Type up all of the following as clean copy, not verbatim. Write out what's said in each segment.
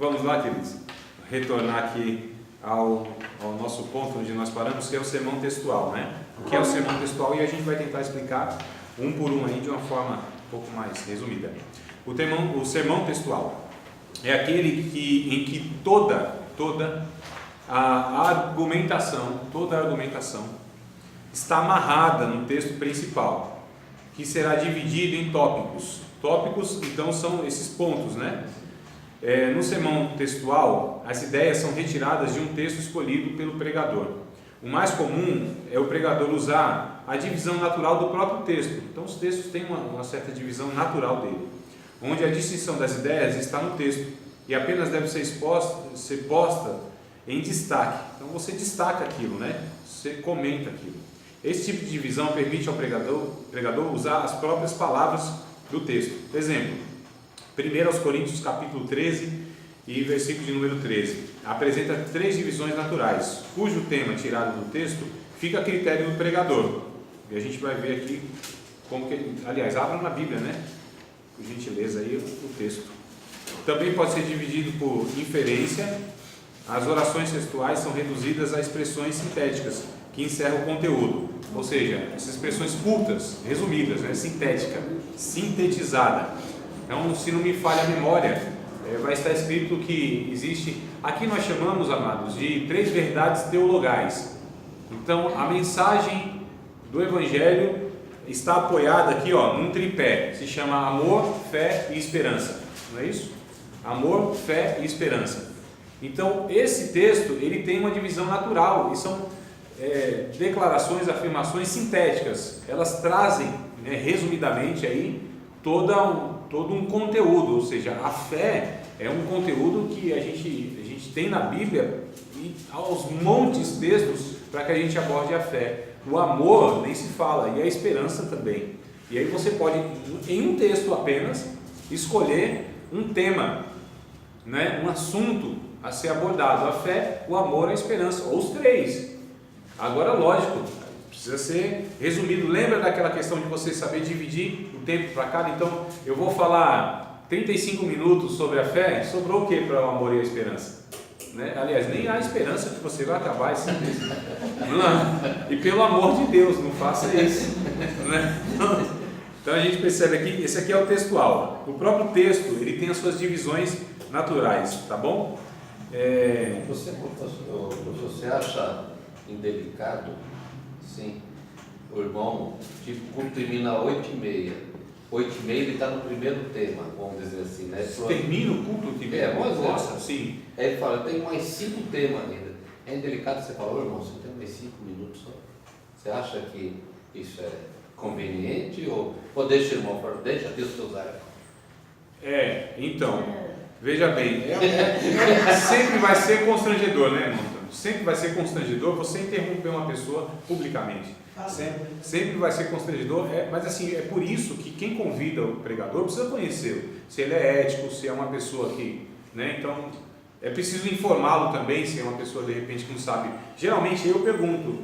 vamos lá, queridos, retornar aqui ao nosso ponto onde nós paramos, que é o sermão textual, né? O que é o sermão textual? E a gente vai tentar explicar um por um aí de uma forma um pouco mais resumida. O sermão textual é aquele em que toda a argumentação está amarrada no texto principal, que será dividido em tópicos. Tópicos, então, são esses pontos, né? No sermão textual, as ideias são retiradas de um texto escolhido pelo pregador. O mais comum é o pregador usar a divisão natural do próprio texto. Então, os textos têm uma certa divisão natural dele, onde a distinção das ideias está no texto e apenas deve ser posta em destaque. Então, você destaca aquilo, né? Você comenta aquilo. Esse tipo de divisão permite ao pregador usar as próprias palavras do texto. Exemplo, 1 Coríntios capítulo 13 e versículo de número 13, apresenta 3 divisões naturais, cujo tema tirado do texto fica a critério do pregador. E a gente vai ver aqui como que, aliás, abra na Bíblia, né? Por gentileza aí o texto. Também pode ser dividido por inferência. As orações textuais são reduzidas a expressões sintéticas que encerram o conteúdo, ou seja, essas expressões curtas, resumidas, né? Sintética, sintetizada. Então, se não me falha a memória, vai estar escrito que existe, aqui nós chamamos, amados, de 3 verdades teologais. Então, a mensagem do Evangelho está apoiada aqui, num tripé, se chama amor, fé e esperança, não é isso? Amor, fé e esperança. Então, esse texto, ele tem uma divisão natural, e são declarações, afirmações sintéticas. Elas trazem, resumidamente aí, todo um conteúdo, ou seja, a fé é um conteúdo que a gente tem na Bíblia e aos montes de textos para que a gente aborde a fé. O amor nem se fala, e a esperança também. E aí você pode, em um texto apenas, escolher um tema, né? Um assunto a ser abordado: a fé, o amor, a esperança, ou os 3. Agora, lógico, precisa ser resumido. Lembra daquela questão de você saber dividir o tempo para cada? Então, eu vou falar 35 minutos sobre a fé, sobrou o que para o amor e a esperança? Né? Aliás, nem há esperança que você vai acabar esse texto. E pelo amor de Deus, não faça isso. Né? Então, a gente percebe aqui, esse aqui é o textual. O próprio texto, ele tem as suas divisões naturais, tá bom? Você acha indelicado, sim, o irmão, tipo, o culto termina às 8h30. 8h30 ele está no primeiro tema, vamos dizer assim, né? Termina o culto? Nossa, sim. Aí ele fala, tem mais 5 temas ainda. É indelicado você falar, irmão, você tem mais 5 minutos só. Você acha que isso é conveniente ou deixa, irmão, deixa Deus te usar? Então, veja bem, sempre vai ser constrangedor, né, irmão? Sempre vai ser constrangedor você interromper uma pessoa publicamente. Sempre vai ser constrangedor, mas assim, é por isso que quem convida o pregador precisa conhecê-lo, se ele é ético, se é uma pessoa que, né, então é preciso informá-lo também, se é uma pessoa de repente que não sabe. Geralmente eu pergunto,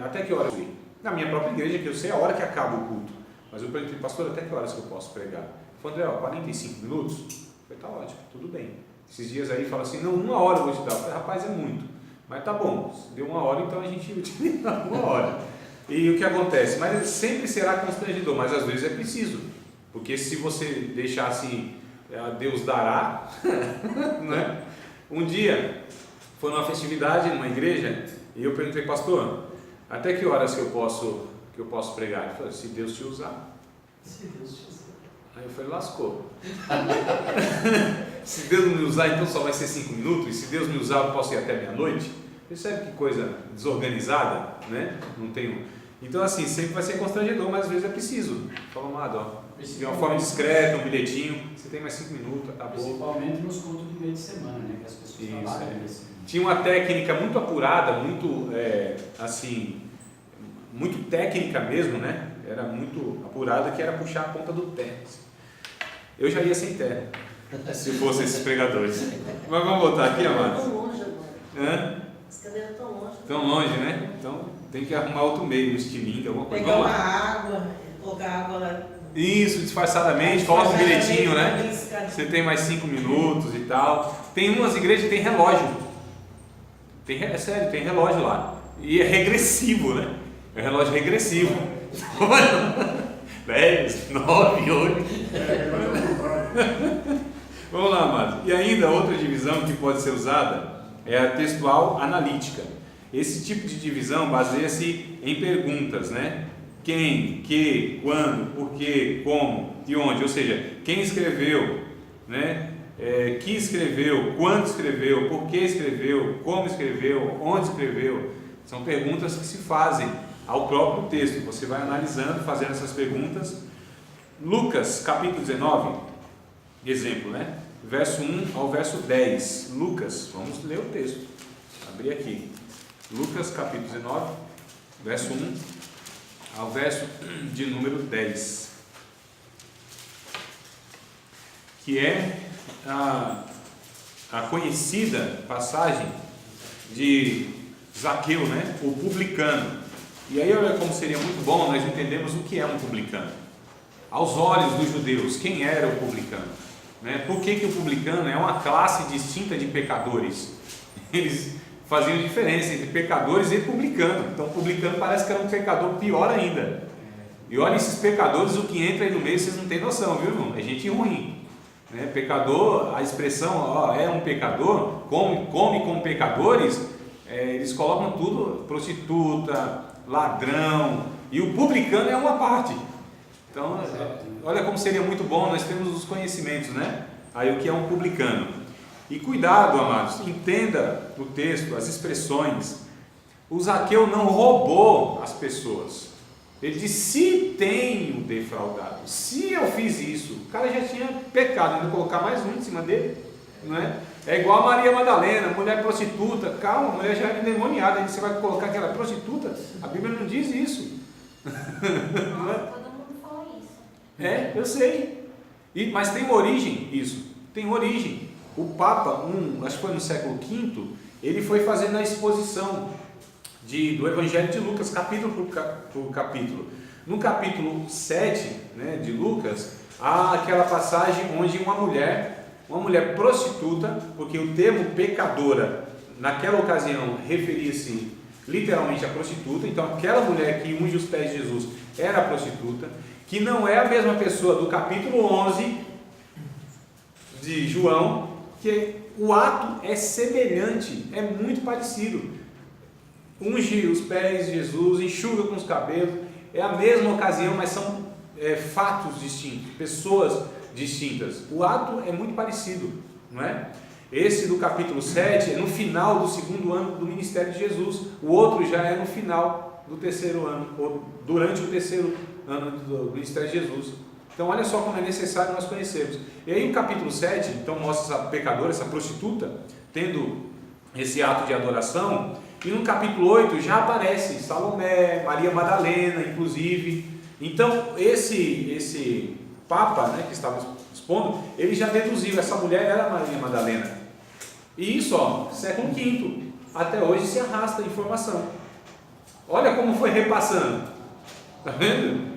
até que horas eu ir? Na minha própria igreja, que eu sei a hora que acaba o culto, mas eu perguntei, pastor, até que horas que eu posso pregar? Ele falou, André, 45 minutos? Eu falei, tá ótimo, tudo bem. Esses dias aí fala assim, não, 1 hora eu vou te dar. Eu falei, rapaz, é muito. Mas tá bom, se deu 1 hora, então a gente utiliza 1 hora. E o que acontece? Mas sempre será constrangedor, mas às vezes é preciso. Porque se você deixar assim, Deus dará, né? Um dia, foi numa festividade, numa igreja, e eu perguntei, pastor, até que horas que eu posso pregar? Ele falou, se Deus te usar. Se Deus te usar. Aí eu falei, lascou. Se Deus me usar, então só vai ser 5 minutos, e se Deus me usar, eu posso ir até meia-noite. Percebe que coisa desorganizada, né? Não tem. Então, assim, sempre vai ser constrangedor, mas às vezes é preciso. Fala, amado, de uma forma discreta, um bilhetinho, você tem mais 5 minutos, acabou. Principalmente nos cultos de meio de semana, né? Que as pessoas trabalham nesse. Tinha uma técnica muito apurada, muito, assim, muito técnica mesmo, né? Era muito apurada, que era puxar a ponta do pé. Eu já ia sem terra, se fossem esses pregadores. Mas vamos voltar aqui, amados. Tão longe agora. As cadeiras estão longe. Tão longe, né? Então tem que arrumar outro meio, um estilingue, alguma coisa. Pegar uma água, colocar água lá Isso, disfarçadamente, coloca um bilhetinho, né? Você tem mais 5 minutos e tal. Tem umas igrejas que tem relógio. É sério, tem relógio lá. E é regressivo, né? É um relógio regressivo. 10, 9, 8. Vamos lá, amados. E ainda outra divisão que pode ser usada é a textual analítica. Esse tipo de divisão baseia-se em perguntas, né? Quem, que, quando, por quê, como e onde. Ou seja, quem escreveu, né? Que escreveu, quando escreveu, por que escreveu, como escreveu, onde escreveu. São perguntas que se fazem ao próprio texto. Você vai analisando, fazendo essas perguntas. Lucas, capítulo 19, exemplo, né? Verso 1 ao verso 10. Lucas, vamos ler o texto. Abri aqui. Lucas, capítulo 19, verso 1 ao verso de número 10. Que é a conhecida passagem de Zaqueu, né? O publicano. E aí olha como seria muito bom nós entendemos o que é um publicano. Aos olhos dos judeus, quem era o publicano? Né? Por que o publicano é uma classe distinta de pecadores? Eles faziam diferença entre pecadores e publicano. Então publicano parece que era um pecador pior ainda. E olha esses pecadores, o que entra aí no meio vocês não têm noção, viu, irmão? É gente ruim. Né? Pecador, a expressão é um pecador, come com pecadores, eles colocam tudo, prostituta, ladrão, e o publicano é uma parte. Então, olha como seria muito bom nós termos os conhecimentos, né? Aí o que é um publicano. E cuidado, amados, entenda o texto, as expressões. O Zaqueu não roubou as pessoas. Ele disse: se tenho defraudado, se eu fiz isso, o cara já tinha pecado, ainda colocar mais um em cima dele, não é? É igual a Maria Madalena, mulher prostituta. Calma, a mulher já era endemoniada, aí você vai colocar que ela é prostituta? A Bíblia não diz isso. Não é? Todo mundo fala isso. Eu sei. Mas tem origem isso. Tem origem. O Papa, acho que foi no século V, ele foi fazendo a exposição do Evangelho de Lucas, capítulo por capítulo. No capítulo 7, né, de Lucas, há aquela passagem onde uma mulher prostituta, porque o termo pecadora naquela ocasião referia-se literalmente a prostituta, então aquela mulher que unge os pés de Jesus era prostituta, que não é a mesma pessoa do capítulo 11 de João, que o ato é semelhante, é muito parecido. Unge os pés de Jesus, enxuga com os cabelos, é a mesma ocasião, mas são fatos distintos, pessoas distintas. O ato é muito parecido, não é? Esse do capítulo 7 é no final do segundo ano do ministério de Jesus, o outro já é no final do terceiro ano, ou durante o terceiro ano do ministério de Jesus. Então olha só como é necessário nós conhecermos. E aí o capítulo 7, então mostra essa pecadora, essa prostituta, tendo esse ato de adoração, e no capítulo 8 já aparece Salomé, Maria Madalena, inclusive. Então esse Papa, né, que estava expondo, ele já deduziu, essa mulher era Maria Madalena. E isso, século V, até hoje se arrasta a informação. Olha como foi repassando. Está vendo?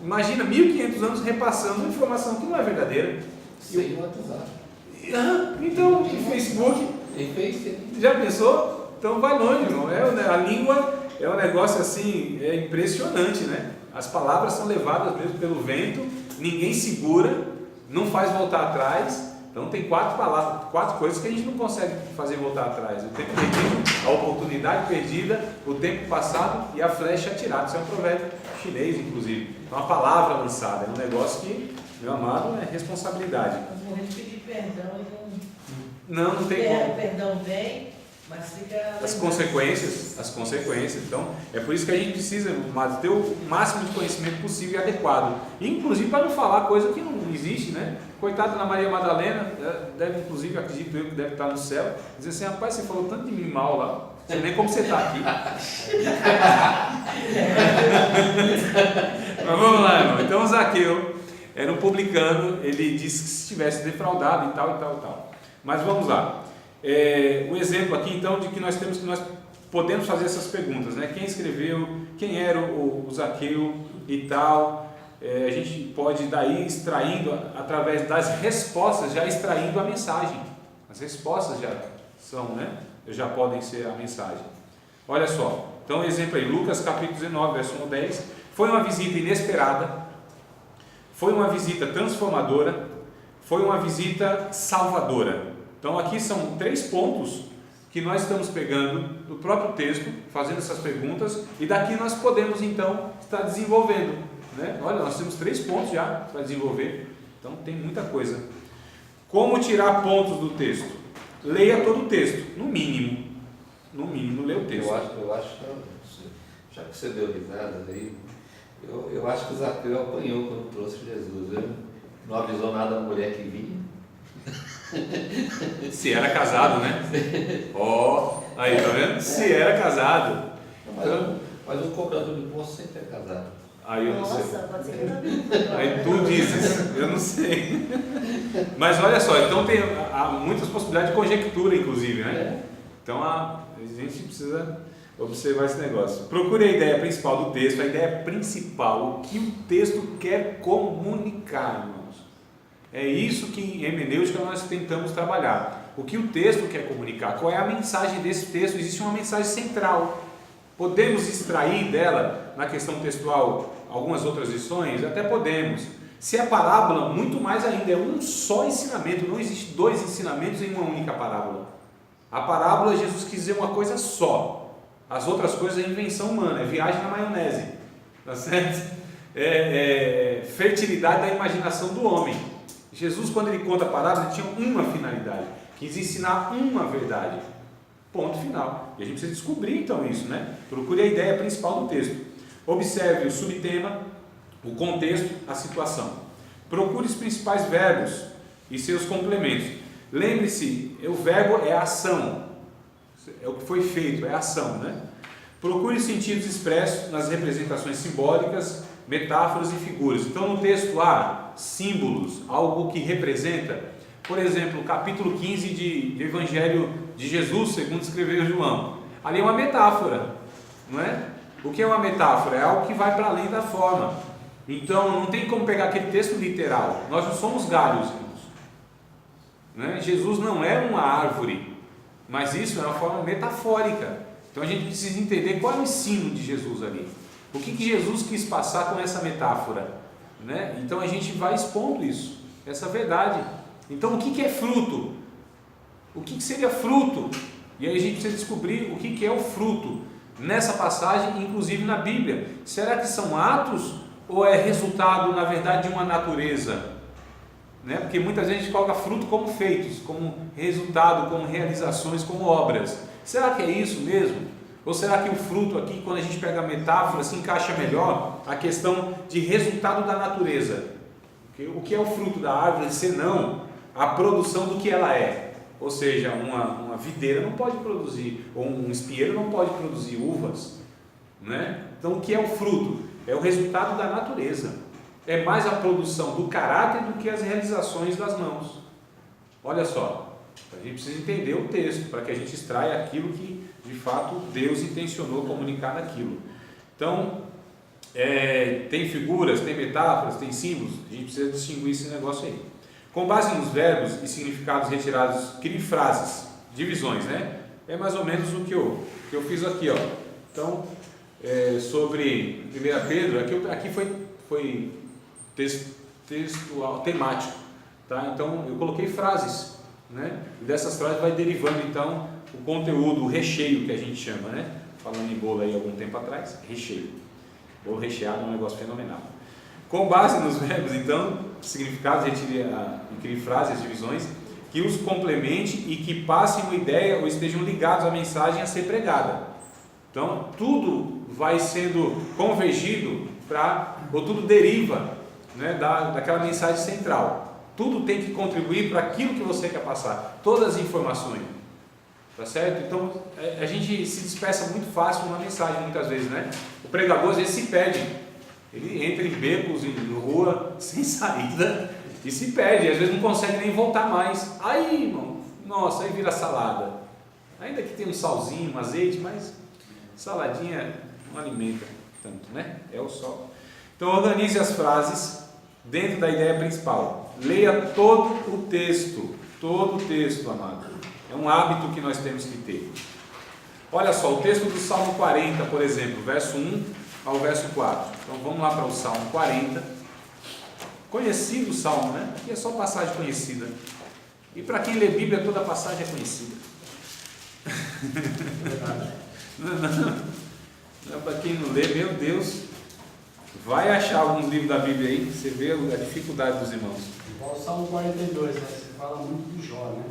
Imagina 1500 anos repassando informação que não é verdadeira. Sem WhatsApp. Então, em Facebook. Já pensou? Então vai longe, irmão. A língua é um negócio assim, impressionante, né? As palavras são levadas mesmo pelo vento, ninguém segura, não faz voltar atrás. Então tem 4 coisas que a gente não consegue fazer voltar atrás: o tempo perdido, a oportunidade perdida, o tempo passado e a flecha atirada. Isso é um provérbio chinês, inclusive. Então a palavra lançada é um negócio que, meu amado, é responsabilidade. Mas morrer de pedir perdão e não tem como. Perdão vem, mas fica... As consequências. Então, é por isso que a gente precisa, amado, ter o máximo de conhecimento possível e adequado. Inclusive para não falar coisa que não existe, né? Coitada da Maria Madalena, deve, inclusive, acredito eu que deve estar no céu, dizer assim: rapaz, você falou tanto de mim mal lá, não sei nem como você está aqui. Mas vamos lá, irmão. Então, Zaqueu era um publicano, ele disse que se tivesse defraudado e tal. Mas vamos lá. Um exemplo aqui, então, de que nós podemos fazer essas perguntas, né? Quem escreveu, quem era o Zaqueu e tal. a gente pode daí extraindo, através das respostas, já extraindo a mensagem. As respostas já são, né? Já podem ser a mensagem. Olha só, então exemplo aí, Lucas capítulo 19, verso 1 ao 10. Foi uma visita inesperada, foi uma visita transformadora, foi uma visita salvadora. Então aqui são 3 pontos que nós estamos pegando do próprio texto, fazendo essas perguntas, e daqui nós podemos então estar desenvolvendo, né? Olha, nós temos 3 pontos já para desenvolver, então tem muita coisa. Como tirar pontos do texto? Leia todo o texto, no mínimo, leia o texto. Eu acho que, já que você deu risada aí, eu acho que o Zaqueu apanhou quando trouxe Jesus, né? Não avisou nada da mulher que vinha. Se era casado, né? Ó, aí, tá vendo? Se era casado. Mas o cobrador de imposto sempre é casado. Aí eu não sei. Nossa, pode ser que eu não vi. Aí tu dizes, eu não sei. Mas olha só, então há muitas possibilidades de conjectura, inclusive, né? Então a gente precisa observar esse negócio. Procure a ideia principal do texto, a ideia principal, o que o texto quer comunicar, irmãos. É isso que em hermenêutica nós tentamos trabalhar. O que o texto quer comunicar, qual é a mensagem desse texto? Existe uma mensagem central. Podemos extrair dela, na questão textual, algumas outras lições? Até podemos. Se é parábola, muito mais ainda, é um só ensinamento, não existe 2 ensinamentos em uma única parábola. A parábola, Jesus quis dizer uma coisa só. As outras coisas é invenção humana, é viagem na maionese. Tá certo? É fertilidade da imaginação do homem. Jesus, quando ele conta a parábola, ele tinha uma finalidade, quis ensinar uma verdade. Ponto final. E a gente precisa descobrir então isso, né? Procure a ideia principal do texto. Observe o subtema, o contexto, a situação. Procure os principais verbos e seus complementos. Lembre-se, o verbo é a ação. É o que foi feito, é a ação, né? Procure sentidos expressos nas representações simbólicas, metáforas e figuras. Então no texto há símbolos, algo que representa. Por exemplo, o capítulo 15 de Evangelho de Jesus, segundo escreveu João. Ali é uma metáfora, não é? O que é uma metáfora? É algo que vai para além da forma. Então não tem como pegar aquele texto literal. Nós não somos galhos, irmãos, né? Jesus não é uma árvore, mas isso é uma forma metafórica. Então a gente precisa entender qual é o ensino de Jesus ali. O que Jesus quis passar com essa metáfora, né? Então a gente vai expondo isso, essa verdade. Então o que é fruto? O que seria fruto? E aí a gente precisa descobrir o que é o fruto nessa passagem, inclusive na Bíblia. Será que são atos ou é resultado, na verdade, de uma natureza? Né? Porque muitas vezes a gente coloca fruto como feitos, como resultado, como realizações, como obras. Será que é isso mesmo? Ou será que o fruto aqui, quando a gente pega a metáfora, se encaixa melhor a questão de resultado da natureza? O que é o fruto da árvore, senão a produção do que ela é? Ou seja, uma videira não pode produzir, ou um espinheiro não pode produzir uvas, né? Então o que é o fruto? É o resultado da natureza. É mais a produção do caráter do que as realizações das mãos. Olha só, a gente precisa entender o texto para que a gente extraia aquilo que de fato Deus intencionou comunicar naquilo. Então tem figuras, tem metáforas, tem símbolos. A gente precisa distinguir esse negócio aí. Com base nos verbos e significados retirados, crie frases, divisões, né? É mais ou menos o que eu fiz aqui, ó. Então, sobre 1 Pedro, aqui foi textual, temático, tá? Então, eu coloquei frases, né? E dessas frases vai derivando, então, o conteúdo, o recheio que a gente chama, né? Falando em bolo aí algum tempo atrás, recheio. Bolo recheado é um negócio fenomenal. Com base nos verbos, então, significados, crie frases, divisões, que os complemente e que passem uma ideia ou estejam ligados à mensagem a ser pregada. Então, tudo vai sendo convergido ou tudo deriva, né, daquela mensagem central. Tudo tem que contribuir para aquilo que você quer passar, todas as informações. Tá certo? Então, a gente se dispersa muito fácil numa mensagem, muitas vezes, né? O pregador, às vezes, se perde. Ele entra em becos, em rua, sem saída, e se perde, às vezes não consegue nem voltar mais. Aí, irmão, nossa, aí vira salada. Ainda que tem um salzinho, um azeite, mas saladinha não alimenta tanto, né? É o sal. Então organize as frases dentro da ideia principal. Leia todo o texto, amado. É um hábito que nós temos que ter. Olha só, o texto do Salmo 40, por exemplo, verso 1 ao verso 4. Então vamos lá para o Salmo 40. Conhecido o Salmo, né? Aqui é só passagem conhecida. E para quem lê Bíblia, toda passagem é conhecida. Não, para quem não lê, meu Deus, vai achar algum livro da Bíblia aí, você vê a dificuldade dos irmãos. Igual o Salmo 42, né? Você fala muito de Jó, né?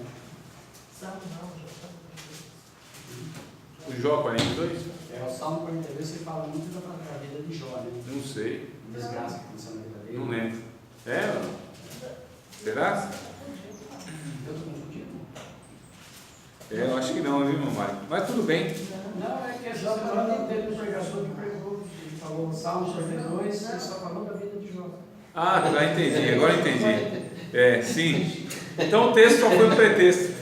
Salmo não, já O Jó 42? É, o Salmo 42 você fala muito da vida de Jó, né? Não sei, Desgraça que aconteceu na vida dele. não lembro. É? Será? Eu estou confundindo? Eu acho que não, viu, meu Mário? Mas tudo bem. Não, é que é só falando teve um pregador que pregou, ele falou o Salmo 42, ele só falou da vida de Jó. Ah, tá, entendi, agora entendi. É, sim. Então o texto só foi um pretexto.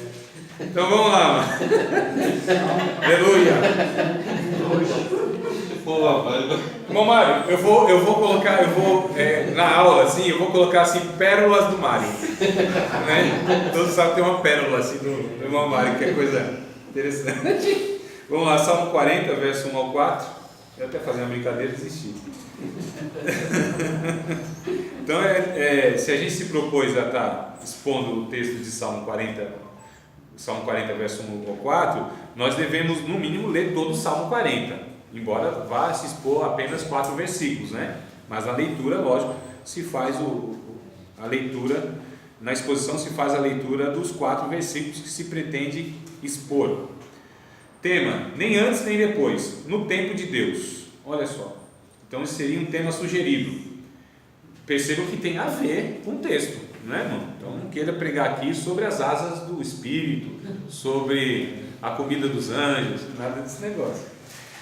Então vamos lá, mano. Aleluia. Irmão Mário, eu vou colocar, na aula assim, eu vou colocar assim, pérolas do Mário. Né? Todos sabem que tem uma pérola assim do irmão Mário, que é coisa interessante. Vamos lá, Salmo 40, verso 1 ao 4. Eu até fazer uma brincadeira e desistir. Então, se a gente se propôs a estar expondo o texto de Salmo 40, verso 1 ao 4, nós devemos, no mínimo, ler todo o Salmo 40, embora vá se expor apenas 4 versículos, né? Mas a leitura, lógico, se faz a leitura, na exposição se faz a leitura dos 4 versículos que se pretende expor. Tema, nem antes nem depois, no tempo de Deus. Olha só, então esse seria um tema sugerido. Percebam que tem a ver com o texto, não é, irmão? Então não queira pregar aqui sobre as asas do Espírito, sobre a comida dos anjos, nada desse negócio.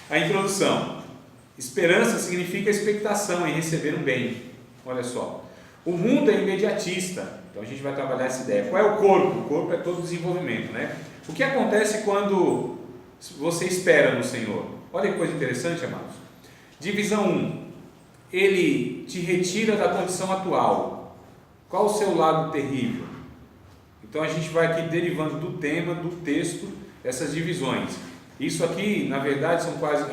A introdução. Esperança significa expectação em receber um bem. Olha só, o mundo é imediatista, então a gente vai trabalhar essa ideia. Qual é o corpo? O corpo é todo o desenvolvimento, né? O que acontece quando você espera no Senhor? Olha que coisa interessante, amados. Divisão 1. Ele te retira da condição atual. Qual o seu lado terrível? Então a gente vai aqui derivando do tema, do texto, essas divisões. Isso aqui, na verdade, são quase